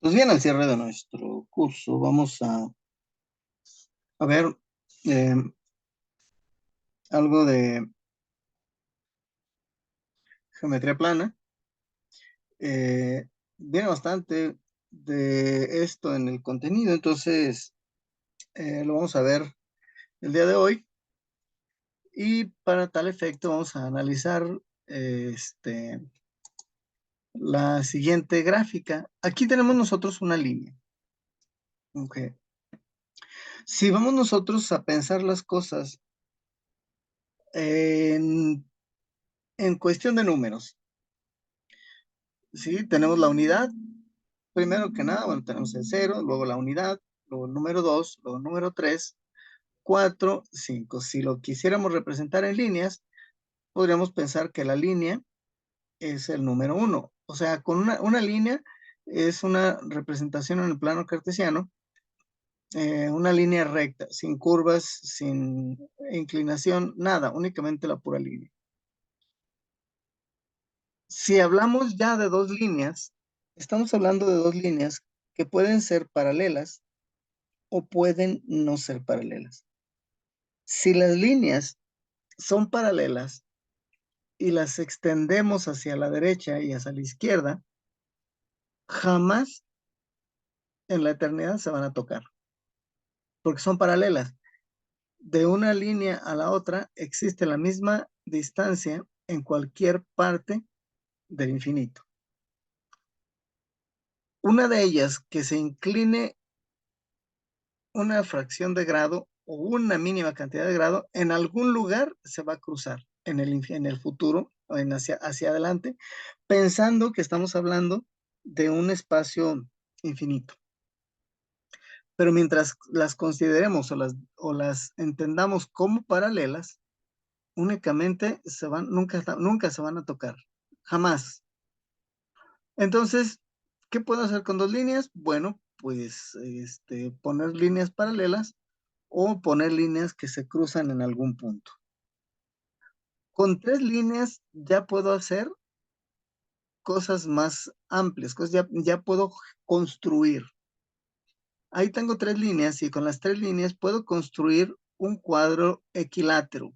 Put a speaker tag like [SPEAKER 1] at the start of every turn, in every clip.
[SPEAKER 1] Pues bien, al cierre de nuestro curso vamos a ver eh, algo de geometría plana. Eh, Viene bastante de esto en el contenido, entonces lo vamos a ver el día de hoy y para tal efecto vamos a analizar la siguiente gráfica. Aquí tenemos nosotros una línea. Ok. Si vamos nosotros a pensar las cosas en, en cuestión de números, ¿sí? Tenemos la unidad. Primero que nada, bueno, tenemos el 0, luego la unidad, luego el número 2, luego el número 3, 4, 5. Si lo quisiéramos representar en líneas, podríamos pensar que la línea es el número 1. O sea, con una línea es una representación en el plano cartesiano, una línea recta, sin curvas, sin inclinación, nada, únicamente la pura línea. Si hablamos ya de dos líneas, estamos hablando de dos líneas que pueden ser paralelas o pueden no ser paralelas. Si las líneas son paralelas y las extendemos hacia la derecha y hacia la izquierda, jamás en la eternidad se van a tocar, porque son paralelas. De una línea a la otra existe la misma distancia en cualquier parte del infinito. Una de ellas que se incline una fracción de grado o una mínima cantidad de grado, en algún lugar se va a cruzar en el futuro, hacia adelante, pensando que estamos hablando de un espacio infinito. Pero mientras las consideremos o las entendamos como paralelas, únicamente nunca se van a tocar, jamás. Entonces, ¿qué puedo hacer con dos líneas? Bueno, pues poner líneas paralelas o poner líneas que se cruzan en algún punto. Con tres líneas ya puedo hacer cosas más amplias, ya puedo construir. Ahí tengo tres líneas y con las tres líneas puedo construir un cuadro equilátero.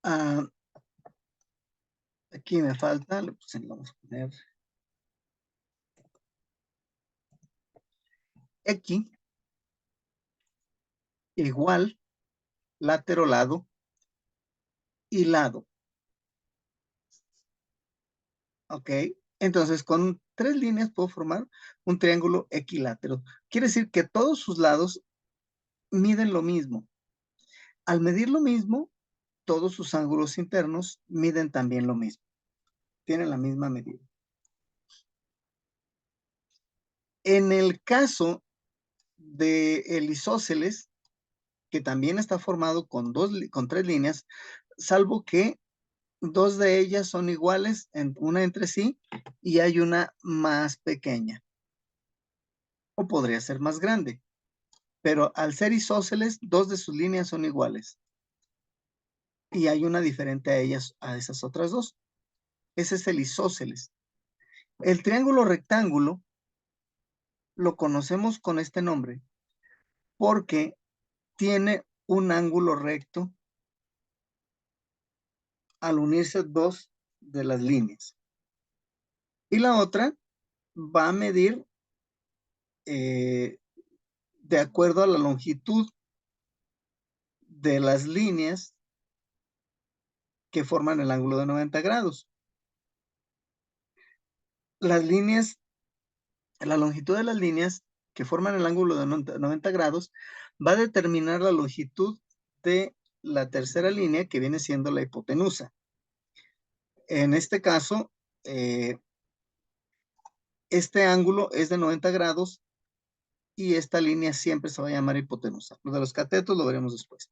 [SPEAKER 1] Ah, aquí me falta, le vamos a poner X igual, látero, lado y lado. ¿Ok? Entonces, con tres líneas puedo formar un triángulo equilátero. Quiere decir que todos sus lados miden lo mismo. Al medir lo mismo, todos sus ángulos internos miden también lo mismo. Tienen la misma medida. En el caso del isósceles, que también está formado con tres líneas, salvo que dos de ellas son iguales, una entre sí, y hay una más pequeña. O podría ser más grande. Pero al ser isósceles, dos de sus líneas son iguales. Y hay una diferente a esas otras dos. Ese es el isósceles. El triángulo rectángulo lo conocemos con este nombre porque tiene un ángulo recto al unirse dos de las líneas. Y la otra va a medir de acuerdo a la longitud de las líneas que forman el ángulo de 90 grados. Las líneas, la longitud de las líneas que forman el ángulo de 90 grados va a determinar la longitud de la tercera línea que viene siendo la hipotenusa. En este caso, este ángulo es de 90 grados y esta línea siempre se va a llamar hipotenusa. Lo de los catetos lo veremos después.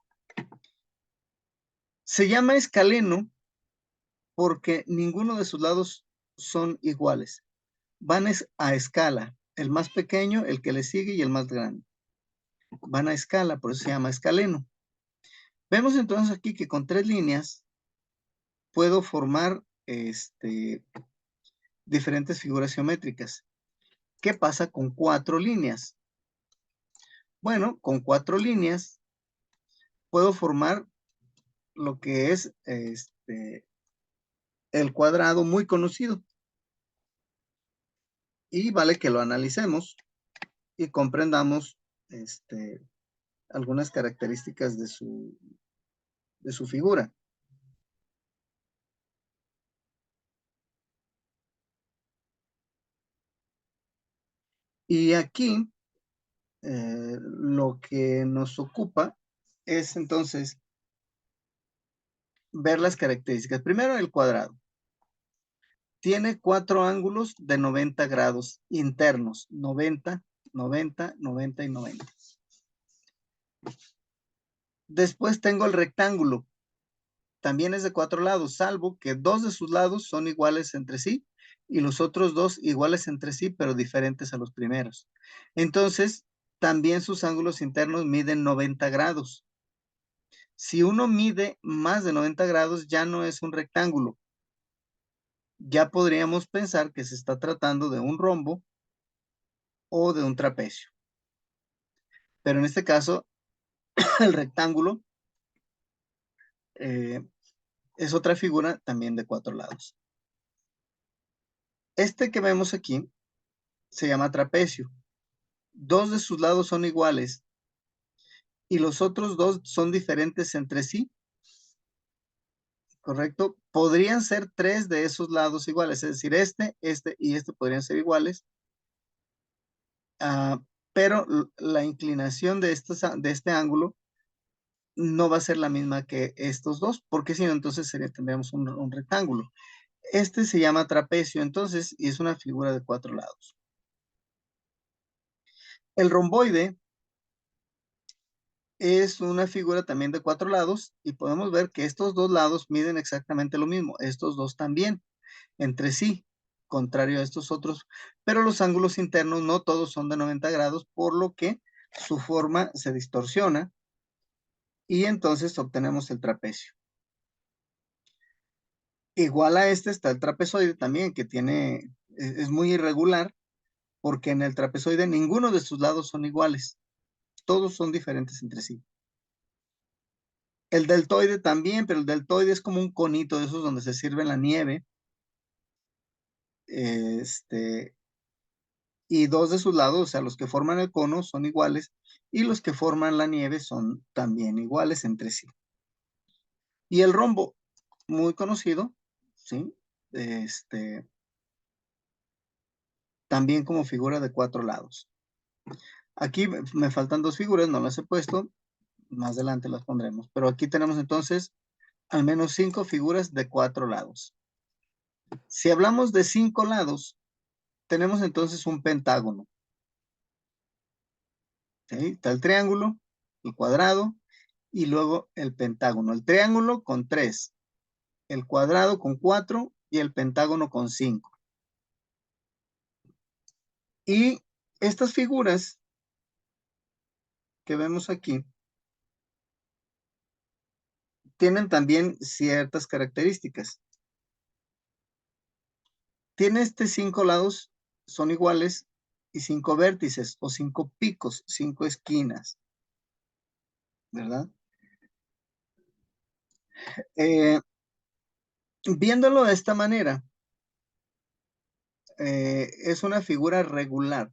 [SPEAKER 1] Se llama escaleno porque ninguno de sus lados son iguales. Van a escala, el más pequeño, el que le sigue y el más grande. Van a escala, por eso se llama escaleno. Vemos entonces aquí que con tres líneas puedo formar diferentes figuras geométricas. ¿Qué pasa con 4 líneas? Bueno, con 4 líneas puedo formar lo que es el cuadrado muy conocido. Y vale que lo analicemos y comprendamos algunas características de su figura. Y aquí lo que nos ocupa es entonces ver las características. Primero, el cuadrado. Tiene 4 ángulos de 90 grados internos. 90, 90, 90 y 90. Después tengo el rectángulo. También es de 4 lados, salvo que 2 de sus lados son iguales entre sí y los otros 2 iguales entre sí, pero diferentes a los primeros. Entonces, también sus ángulos internos miden 90 grados. Si uno mide más de 90 grados, ya no es un rectángulo. Ya podríamos pensar que se está tratando de un rombo o de un trapecio. Pero en este caso, el rectángulo es otra figura también de 4 lados. Este que vemos aquí se llama trapecio. 2 de sus lados son iguales y los otros 2 son diferentes entre sí, ¿correcto? Podrían ser 3 de esos lados iguales, es decir, este y este podrían ser iguales, pero la inclinación de este ángulo no va a ser la misma que estos dos, porque si no, entonces tendríamos un rectángulo. Este se llama trapecio, entonces, y es una figura de 4 lados. El romboide es una figura también de 4 lados y podemos ver que estos dos lados miden exactamente lo mismo, estos dos también, entre sí, contrario a estos otros, pero los ángulos internos no todos son de 90 grados, por lo que su forma se distorsiona y entonces obtenemos el trapecio. Igual a este está el trapezoide también, que es muy irregular, porque en el trapezoide ninguno de sus lados son iguales, todos son diferentes entre sí. El deltoide también, pero el deltoide es como un conito de esos donde se sirve la nieve. Y 2 de sus lados, o sea, los que forman el cono son iguales y los que forman la nieve son también iguales entre sí. Y el rombo, muy conocido, ¿sí? También como figura de 4 lados. Aquí me faltan 2 figuras, no las he puesto, más adelante las pondremos, pero aquí tenemos entonces al menos 5 figuras de 4 lados. Si hablamos de 5 lados, tenemos entonces un pentágono. ¿Sí? Está el triángulo, el cuadrado y luego el pentágono. El triángulo con 3, el cuadrado con 4 y el pentágono con 5. Y estas figuras que vemos aquí tienen también ciertas características. Tiene 5 lados, son iguales, y 5 vértices o 5 picos, 5 esquinas, ¿verdad? Viéndolo de esta manera, es una figura regular.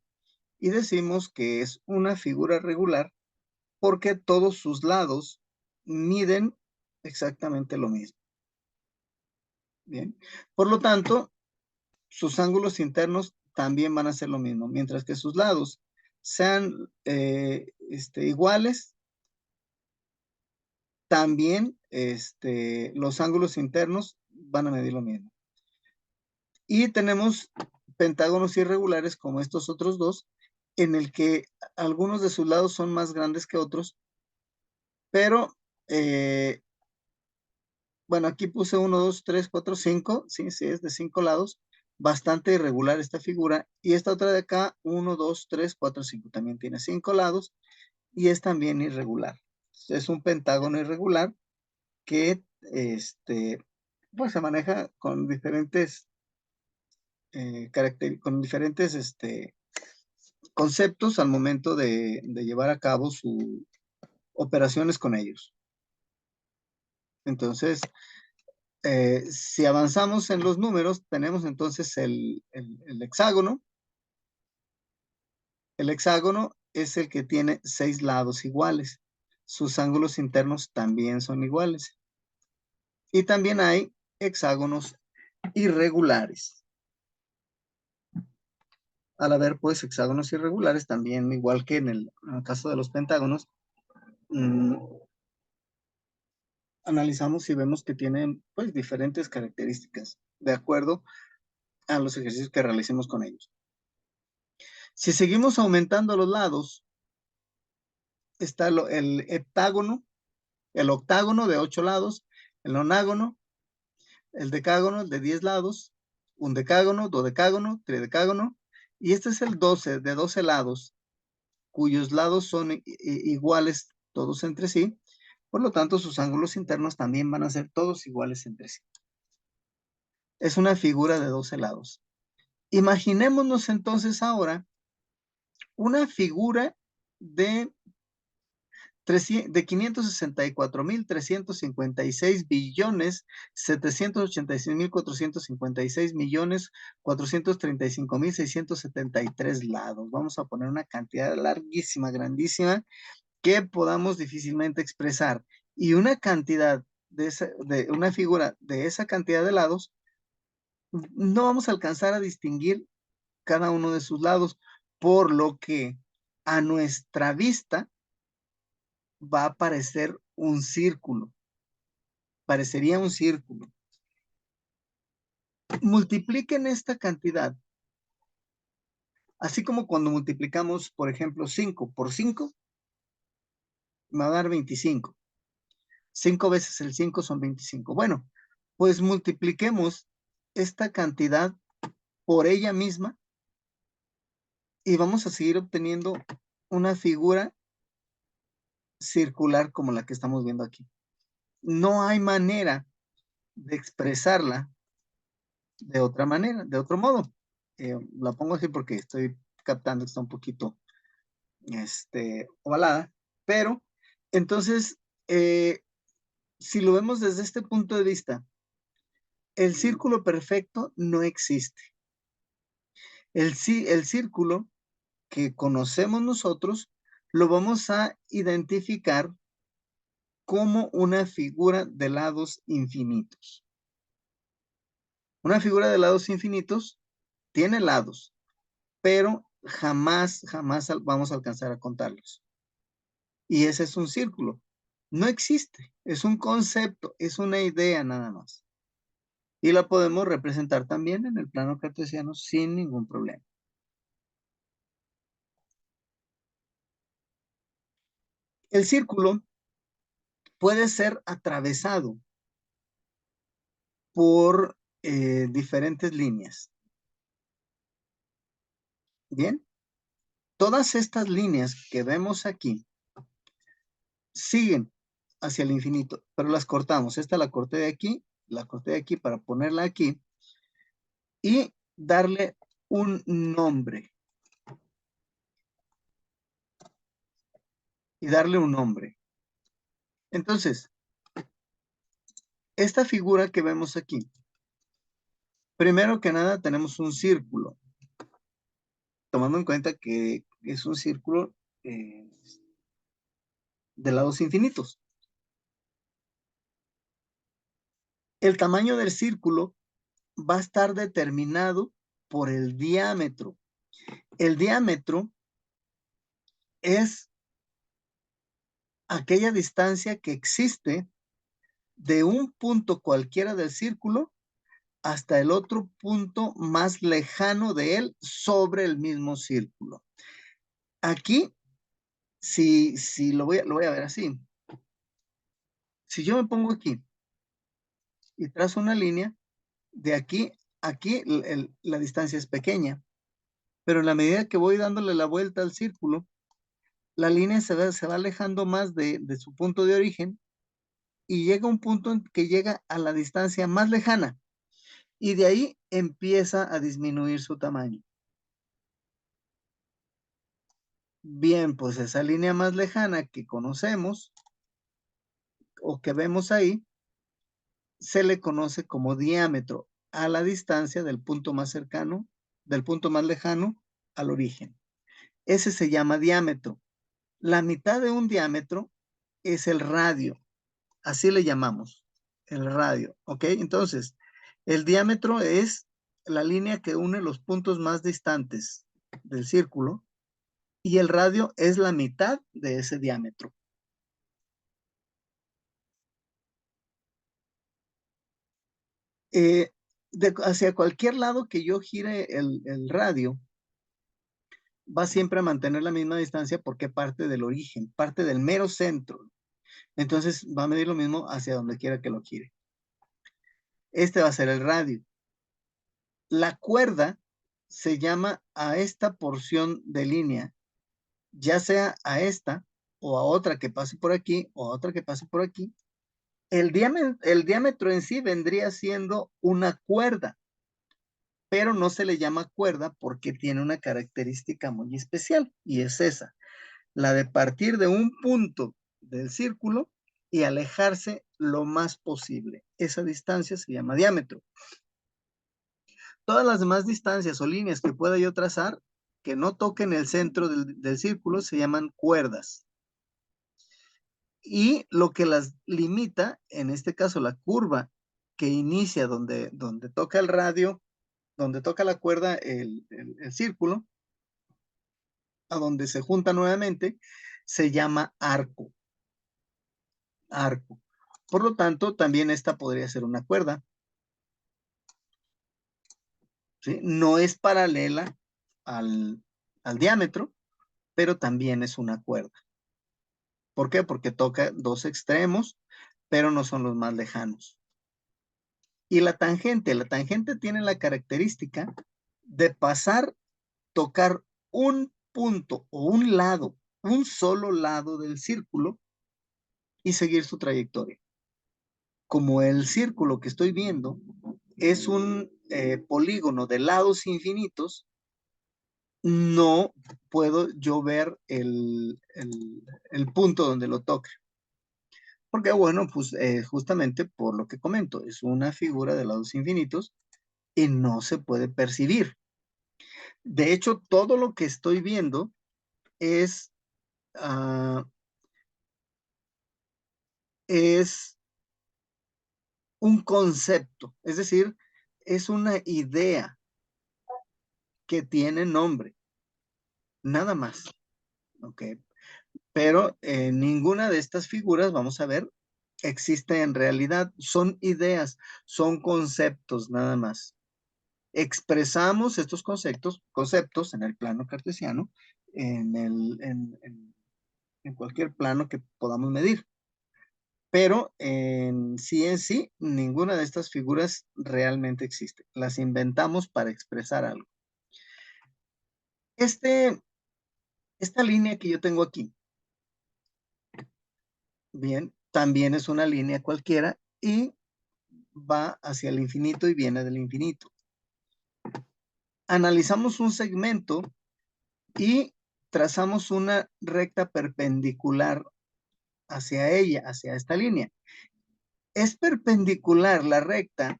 [SPEAKER 1] Y decimos que es una figura regular porque todos sus lados miden exactamente lo mismo. Bien. Por lo tanto, sus ángulos internos también van a ser lo mismo. Mientras que sus lados sean iguales, también los ángulos internos van a medir lo mismo. Y tenemos pentágonos irregulares como estos otros dos, en el que algunos de sus lados son más grandes que otros, pero bueno, aquí puse 1, 2, 3, 4, 5, sí, sí, es de 5 lados, bastante irregular esta figura, y esta otra de acá, 1, 2, 3, 4, 5, también tiene 5 lados, y es también irregular. Es un pentágono irregular que, pues se maneja con diferentes con diferentes conceptos al momento de llevar a cabo sus operaciones con ellos. Entonces, si avanzamos en los números, tenemos entonces el hexágono. El hexágono es el que tiene 6 lados iguales. Sus ángulos internos también son iguales. Y también hay hexágonos irregulares. Al haber pues hexágonos irregulares, también igual que en el caso de los pentágonos, analizamos y vemos que tienen pues diferentes características de acuerdo a los ejercicios que realicemos con ellos. Si seguimos aumentando los lados, está el heptágono, el octágono de 8 lados, el nonágono, el decágono de 10 lados, un decágono, dodecágono, tridecágono, y este es el 12 de 12 lados, cuyos lados son iguales todos entre sí, por lo tanto sus ángulos internos también van a ser todos iguales entre sí. Es una figura de 12 lados. Imaginémonos entonces ahora una figura de 564.356 billones 786.456 millones 435.673 lados. Vamos a poner una cantidad larguísima, grandísima, que podamos difícilmente expresar. Y una cantidad de una figura de esa cantidad de lados, no vamos a alcanzar a distinguir cada uno de sus lados, por lo que a nuestra vista va a aparecer un círculo. Parecería un círculo. Multipliquen esta cantidad. Así como cuando multiplicamos, por ejemplo, 5 por 5, me va a dar 25. 5 veces el 5 son 25. Bueno, pues multipliquemos esta cantidad por ella misma y vamos a seguir obteniendo una figura circular como la que estamos viendo aquí. No hay manera de expresarla de otra manera, de otro modo. La pongo así porque estoy captando que está un poquito ovalada, pero entonces, si lo vemos desde este punto de vista, el círculo perfecto no existe. El círculo que conocemos nosotros lo vamos a identificar como una figura de lados infinitos. Una figura de lados infinitos tiene lados, pero jamás vamos a alcanzar a contarlos. Y ese es un círculo. No existe, es un concepto, es una idea nada más. Y la podemos representar también en el plano cartesiano sin ningún problema. El círculo puede ser atravesado por diferentes líneas. Bien, todas estas líneas que vemos aquí siguen hacia el infinito, pero las cortamos. Esta la corté de aquí para ponerla aquí y darle un nombre. Entonces, esta figura que vemos aquí, primero que nada tenemos un círculo, tomando en cuenta que es un círculo de lados infinitos. El tamaño del círculo va a estar determinado por el diámetro. El diámetro es aquella distancia que existe de un punto cualquiera del círculo hasta el otro punto más lejano de él sobre el mismo círculo. Aquí, si lo voy a ver así. Si yo me pongo aquí y trazo una línea, de aquí a aquí la distancia es pequeña, pero en la medida que voy dándole la vuelta al círculo, la línea se va alejando más de su punto de origen y llega a un punto en que llega a la distancia más lejana. y de ahí empieza a disminuir su tamaño. Bien, pues esa línea más lejana que conocemos o que vemos ahí, se le conoce como diámetro a la distancia del punto más cercano, del punto más lejano al origen. Ese se llama diámetro. La mitad de un diámetro es el radio, así le llamamos, el radio, ¿ok? Entonces, el diámetro es la línea que une los puntos más distantes del círculo y el radio es la mitad de ese diámetro. Hacia cualquier lado que yo gire el radio, va siempre a mantener la misma distancia porque parte del origen, parte del mero centro. Entonces va a medir lo mismo hacia donde quiera que lo gire. Este va a ser el radio. La cuerda se llama a esta porción de línea, ya sea a esta o a otra que pase por aquí o a otra que pase por aquí. El diámetro en sí vendría siendo una cuerda, pero no se le llama cuerda porque tiene una característica muy especial y es esa, la de partir de un punto del círculo y alejarse lo más posible. Esa distancia se llama diámetro. Todas las demás distancias o líneas que pueda yo trazar que no toquen el centro del círculo se llaman cuerdas. Y lo que las limita, en este caso la curva que inicia donde toca el radio, donde toca la cuerda el círculo, a donde se junta nuevamente, se llama arco. Arco. Por lo tanto, también esta podría ser una cuerda. ¿Sí? No es paralela al diámetro, pero también es una cuerda. ¿Por qué? Porque toca dos extremos, pero no son los más lejanos. Y la tangente tiene la característica de pasar, tocar un punto o un lado, un solo lado del círculo y seguir su trayectoria. Como el círculo que estoy viendo es un polígono de lados infinitos, no puedo yo ver el punto donde lo toca. Porque bueno, pues justamente por lo que comento, es una figura de lados infinitos y no se puede percibir. De hecho, todo lo que estoy viendo es, uh, es un concepto, es decir, es una idea que tiene nombre, nada más. ¿Ok? Pero ninguna de estas figuras, vamos a ver, existe en realidad. Son ideas, son conceptos nada más. Expresamos estos conceptos en el plano cartesiano, en cualquier plano que podamos medir. Pero en sí, ninguna de estas figuras realmente existe. Las inventamos para expresar algo. Esta línea que yo tengo aquí, bien, también es una línea cualquiera y va hacia el infinito y viene del infinito. Analizamos un segmento y trazamos una recta perpendicular hacia ella, hacia esta línea. Es perpendicular la recta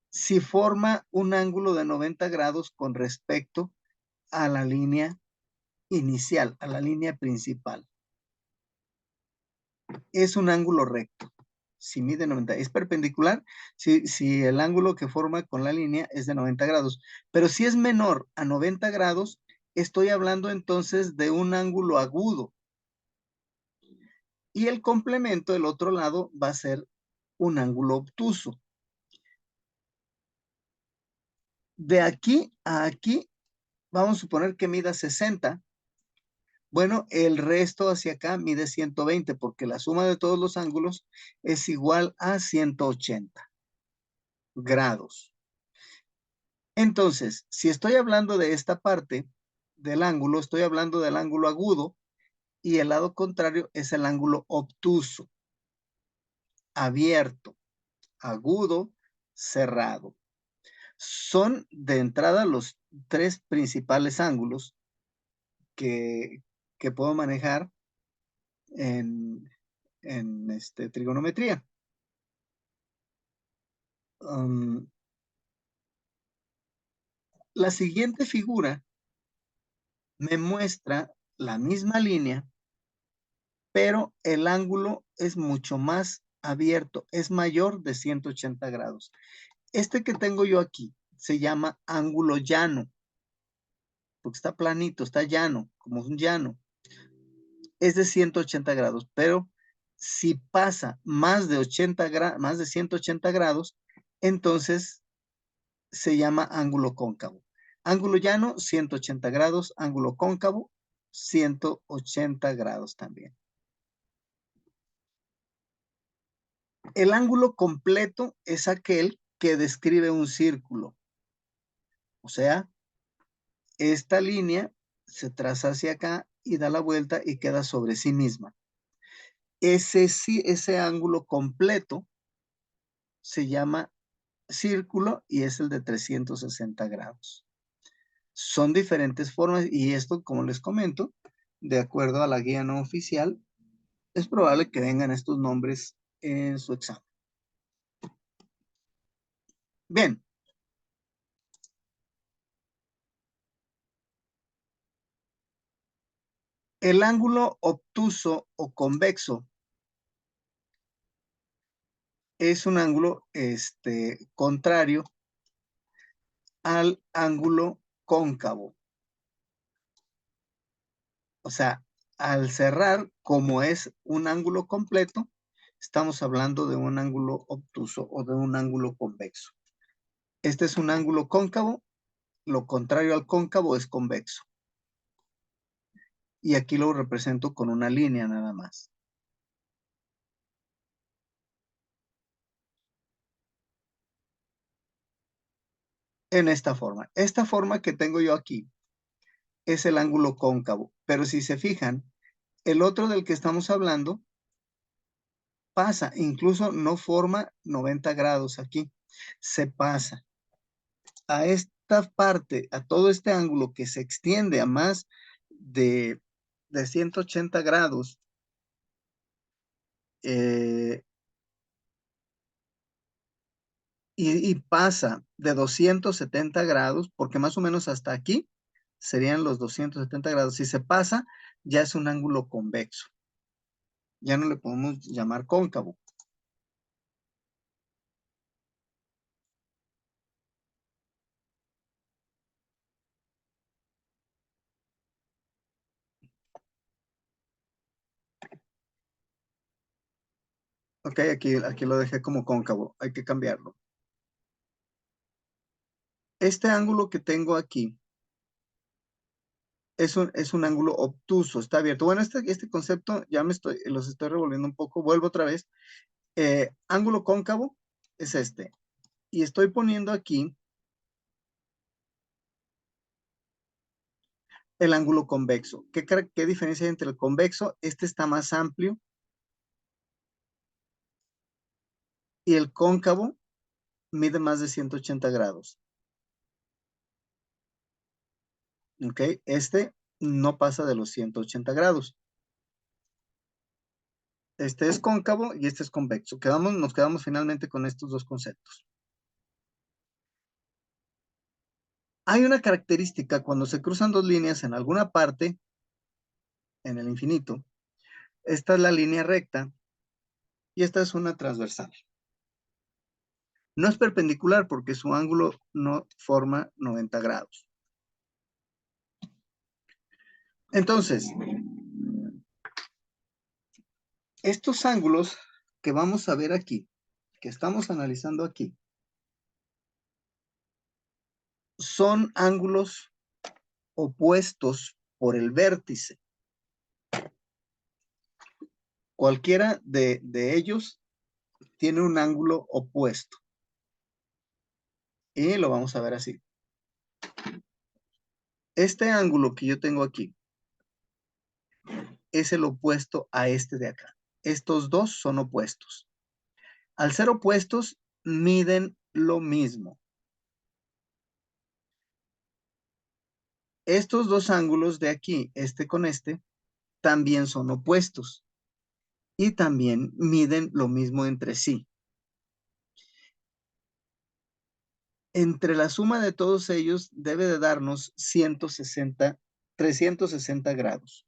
[SPEAKER 1] si forma un ángulo de 90 grados con respecto a la línea inicial, a la línea principal. Es un ángulo recto. Si mide 90, es perpendicular si el ángulo que forma con la línea es de 90 grados. Pero si es menor a 90 grados, estoy hablando entonces de un ángulo agudo. Y el complemento del otro lado va a ser un ángulo obtuso. De aquí a aquí, vamos a suponer que mida 60. Bueno, el resto hacia acá mide 120 porque la suma de todos los ángulos es igual a 180 grados. Entonces, si estoy hablando de esta parte del ángulo, estoy hablando del ángulo agudo y el lado contrario es el ángulo obtuso, abierto, agudo, cerrado. Son de entrada los tres principales ángulos que, que puedo manejar en trigonometría. La siguiente figura me muestra la misma línea, pero el ángulo es mucho más abierto, es mayor de 180 grados. Este que tengo yo aquí se llama ángulo llano, porque está planito, está llano, como un llano. Es de 180 grados, pero si pasa más de 180 grados, entonces se llama ángulo cóncavo. Ángulo llano, 180 grados, ángulo cóncavo, 180 grados también. El ángulo completo es aquel que describe un círculo. O sea, esta línea se traza hacia acá y da la vuelta y queda sobre sí misma. Ese ángulo completo se llama círculo y es el de 360 grados. Son diferentes formas y esto, como les comento, de acuerdo a la guía no oficial, es probable que vengan estos nombres en su examen. Bien. El ángulo obtuso o convexo es un ángulo contrario al ángulo cóncavo. O sea, al cerrar, como es un ángulo completo, estamos hablando de un ángulo obtuso o de un ángulo convexo. Este es un ángulo cóncavo, lo contrario al cóncavo es convexo. Y aquí lo represento con una línea nada más. En esta forma. Esta forma que tengo yo aquí es el ángulo cóncavo. Pero si se fijan, el otro del que estamos hablando pasa, incluso no forma 90 grados aquí. Se pasa a esta parte, a todo este ángulo que se extiende a más de 180 grados, y pasa de 270 grados, porque más o menos hasta aquí serían los 270 grados. Si se pasa, ya es un ángulo convexo. Ya no le podemos llamar cóncavo. Ok, aquí lo dejé como cóncavo. Hay que cambiarlo. Este ángulo que tengo aquí es un ángulo obtuso, está abierto. Bueno, este concepto ya los estoy revolviendo un poco. Vuelvo otra vez. Ángulo cóncavo es este. Y estoy poniendo aquí el ángulo convexo. ¿Qué diferencia hay entre el convexo? Este está más amplio y el cóncavo mide más de 180 grados. ¿Ok? Este no pasa de los 180 grados. Este es cóncavo y este es convexo. Nos quedamos finalmente con estos dos conceptos. Hay una característica cuando se cruzan dos líneas en alguna parte, en el infinito. Esta es la línea recta y esta es una transversal. No es perpendicular porque su ángulo no forma 90 grados. Entonces, estos ángulos que vamos a ver aquí, que estamos analizando aquí, son ángulos opuestos por el vértice. Cualquiera de ellos tiene un ángulo opuesto. Y lo vamos a ver así. Este ángulo que yo tengo aquí es el opuesto a este de acá. Estos dos son opuestos. Al ser opuestos, miden lo mismo. Estos dos ángulos de aquí, este con este, también son opuestos y también miden lo mismo entre sí. Entre la suma de todos ellos debe de darnos 360 grados.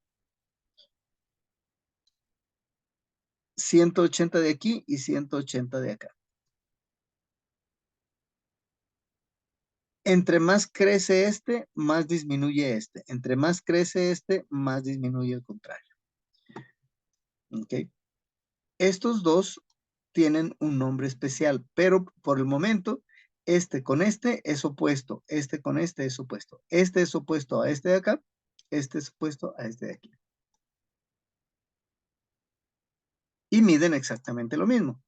[SPEAKER 1] 180 de aquí y 180 de acá. Entre más crece este, más disminuye este. Entre más crece este, más disminuye el contrario. ¿Ok? Estos dos tienen un nombre especial, pero por el momento, este con este es opuesto, este con este es opuesto. Este es opuesto a este de acá, este es opuesto a este de aquí. Y miden exactamente lo mismo.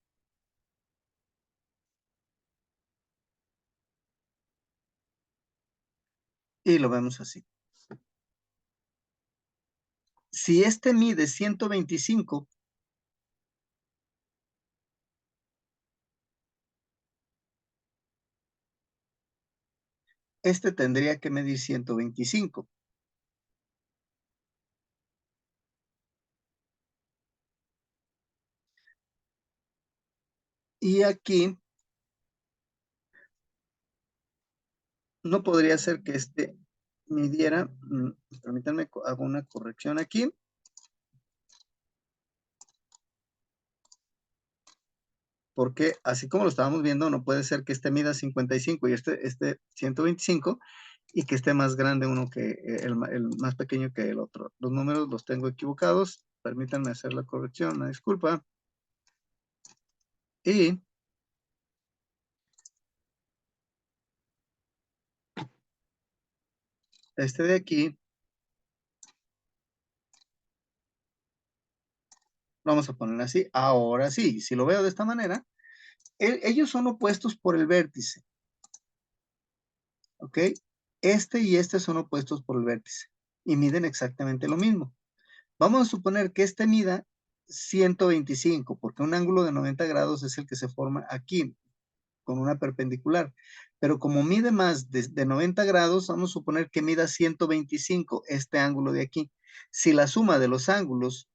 [SPEAKER 1] Y lo vemos así. Si este mide 125, este tendría que medir 125. Y aquí no podría ser que este midiera, permítanme, hago una corrección aquí. Porque así como lo estábamos viendo, no puede ser que este mida 55 y este 125 y que esté más grande uno que el más pequeño que el otro. Los números los tengo equivocados. Permítanme hacer la corrección, una disculpa. Y este de aquí, vamos a poner así. Ahora sí, si lo veo de esta manera, ellos son opuestos por el vértice. ¿Ok? Este y este son opuestos por el vértice y miden exactamente lo mismo. Vamos a suponer que este mida 125, porque un ángulo de 90 grados es el que se forma aquí, con una perpendicular. Pero como mide más de 90 grados, vamos a suponer que mida 125 este ángulo de aquí. Si la suma de los ángulos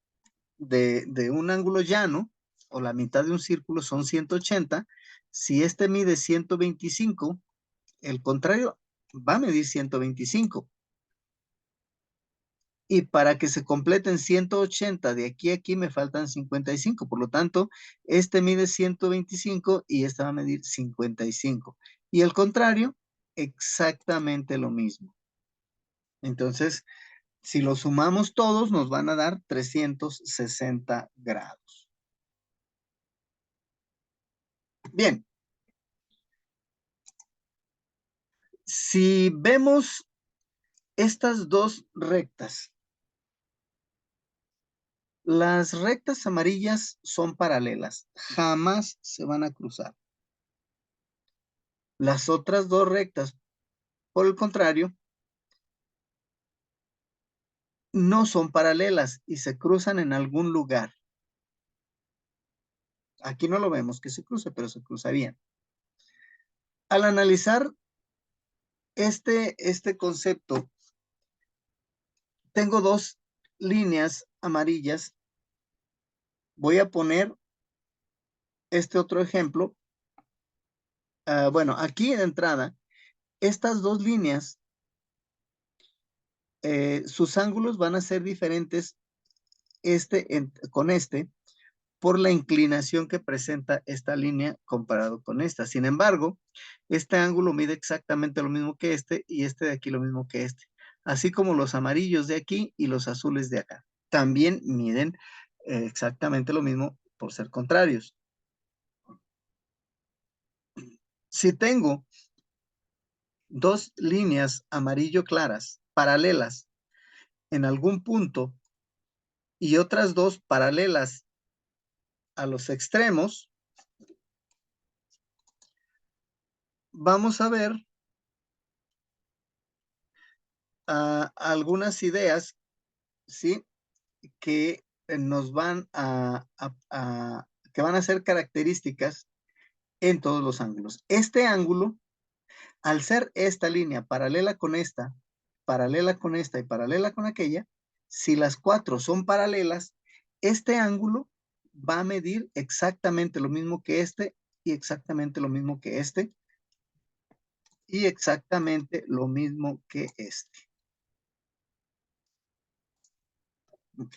[SPEAKER 1] de un ángulo llano, o la mitad de un círculo, son 180, si este mide 125, el contrario va a medir 125. Y para que se completen 180 de aquí a aquí me faltan 55. Por lo tanto, este mide 125 y este va a medir 55. Y el contrario, exactamente lo mismo. Entonces, si lo sumamos todos, nos van a dar 360 grados. Bien. Si vemos estas dos rectas, las rectas amarillas son paralelas, jamás se van a cruzar. Las otras dos rectas, por el contrario, no son paralelas y se cruzan en algún lugar. Aquí no lo vemos que se cruce, pero se cruzarían. Al analizar este concepto, tengo dos líneas amarillas. Voy a poner este otro ejemplo. Bueno, aquí de entrada, estas dos líneas, sus ángulos van a ser diferentes con este, por la inclinación que presenta esta línea comparado con esta. Sin embargo, este ángulo mide exactamente lo mismo que este y este de aquí lo mismo que este, así como los amarillos de aquí y los azules de acá. También miden exactamente lo mismo por ser contrarios. Si tengo dos líneas amarillo claras paralelas en algún punto y otras dos paralelas a los extremos, vamos a ver algunas ideas, ¿sí? Que nos van que van a ser características en todos los ángulos. Este ángulo, al ser esta línea paralela con esta, paralela con esta y paralela con aquella, si las 4 son paralelas, este ángulo va a medir exactamente lo mismo que este y exactamente lo mismo que este y exactamente lo mismo que este. ¿Ok?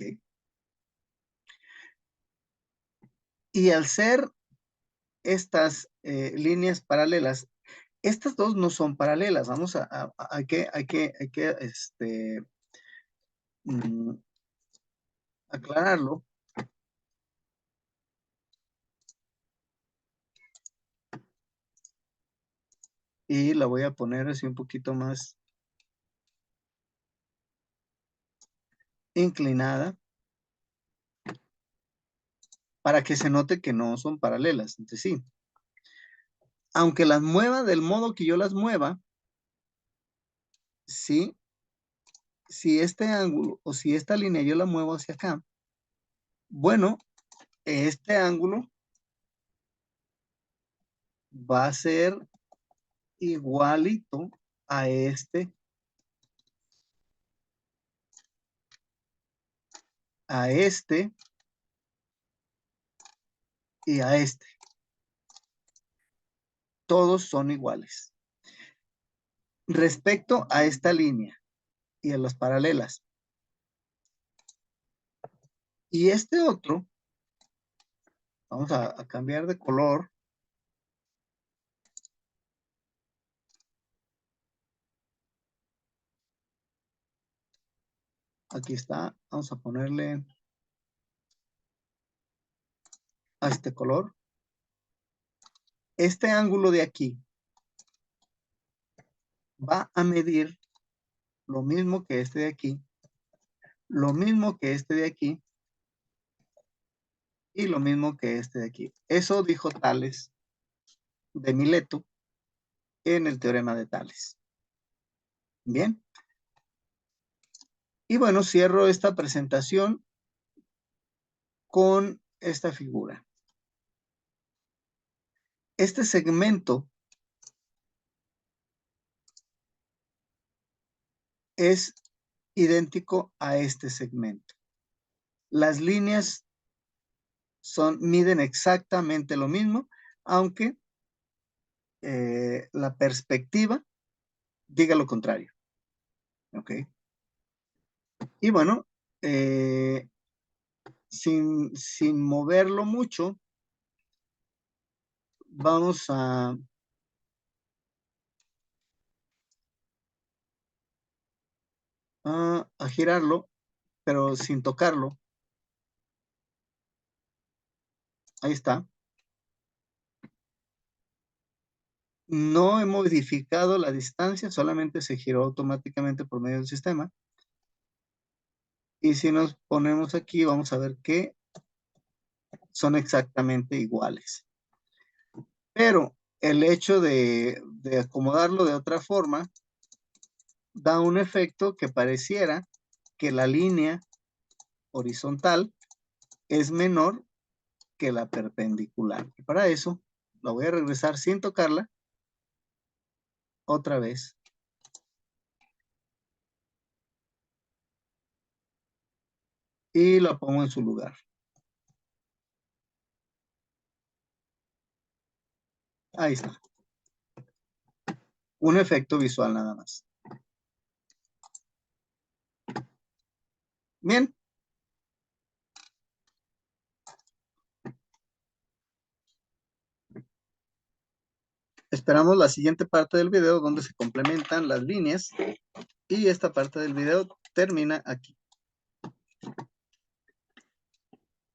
[SPEAKER 1] Y al ser estas líneas paralelas, estas dos no son paralelas. Vamos hay que mm, aclararlo. Y la voy a poner así un poquito más inclinada para que se note que no son paralelas entre sí. Aunque las mueva del modo que yo las mueva, si este ángulo o si esta línea yo la muevo hacia acá, bueno, este ángulo va a ser igualito a este, y a este. Todos son iguales. Respecto a esta línea y a las paralelas. Y este otro, vamos a cambiar de color. Aquí está, vamos a ponerle a este color. Este ángulo de aquí va a medir lo mismo que este de aquí, lo mismo que este de aquí y lo mismo que este de aquí. Eso dijo Tales de Mileto en el teorema de Tales. Bien. Y bueno, cierro esta presentación con esta figura. Este segmento es idéntico a este segmento. Las líneas miden exactamente lo mismo, aunque la perspectiva diga lo contrario. ¿Ok? Y bueno, sin moverlo mucho, vamos a girarlo, pero sin tocarlo. Ahí está. No he modificado la distancia, solamente se giró automáticamente por medio del sistema. Y si nos ponemos aquí, vamos a ver que son exactamente iguales. Pero el hecho de acomodarlo de otra forma da un efecto que pareciera que la línea horizontal es menor que la perpendicular. Y para eso la voy a regresar sin tocarla otra vez. Y la pongo en su lugar. Ahí está. Un efecto visual nada más. Bien. Esperamos la siguiente parte del video donde se complementan las líneas y esta parte del video termina aquí.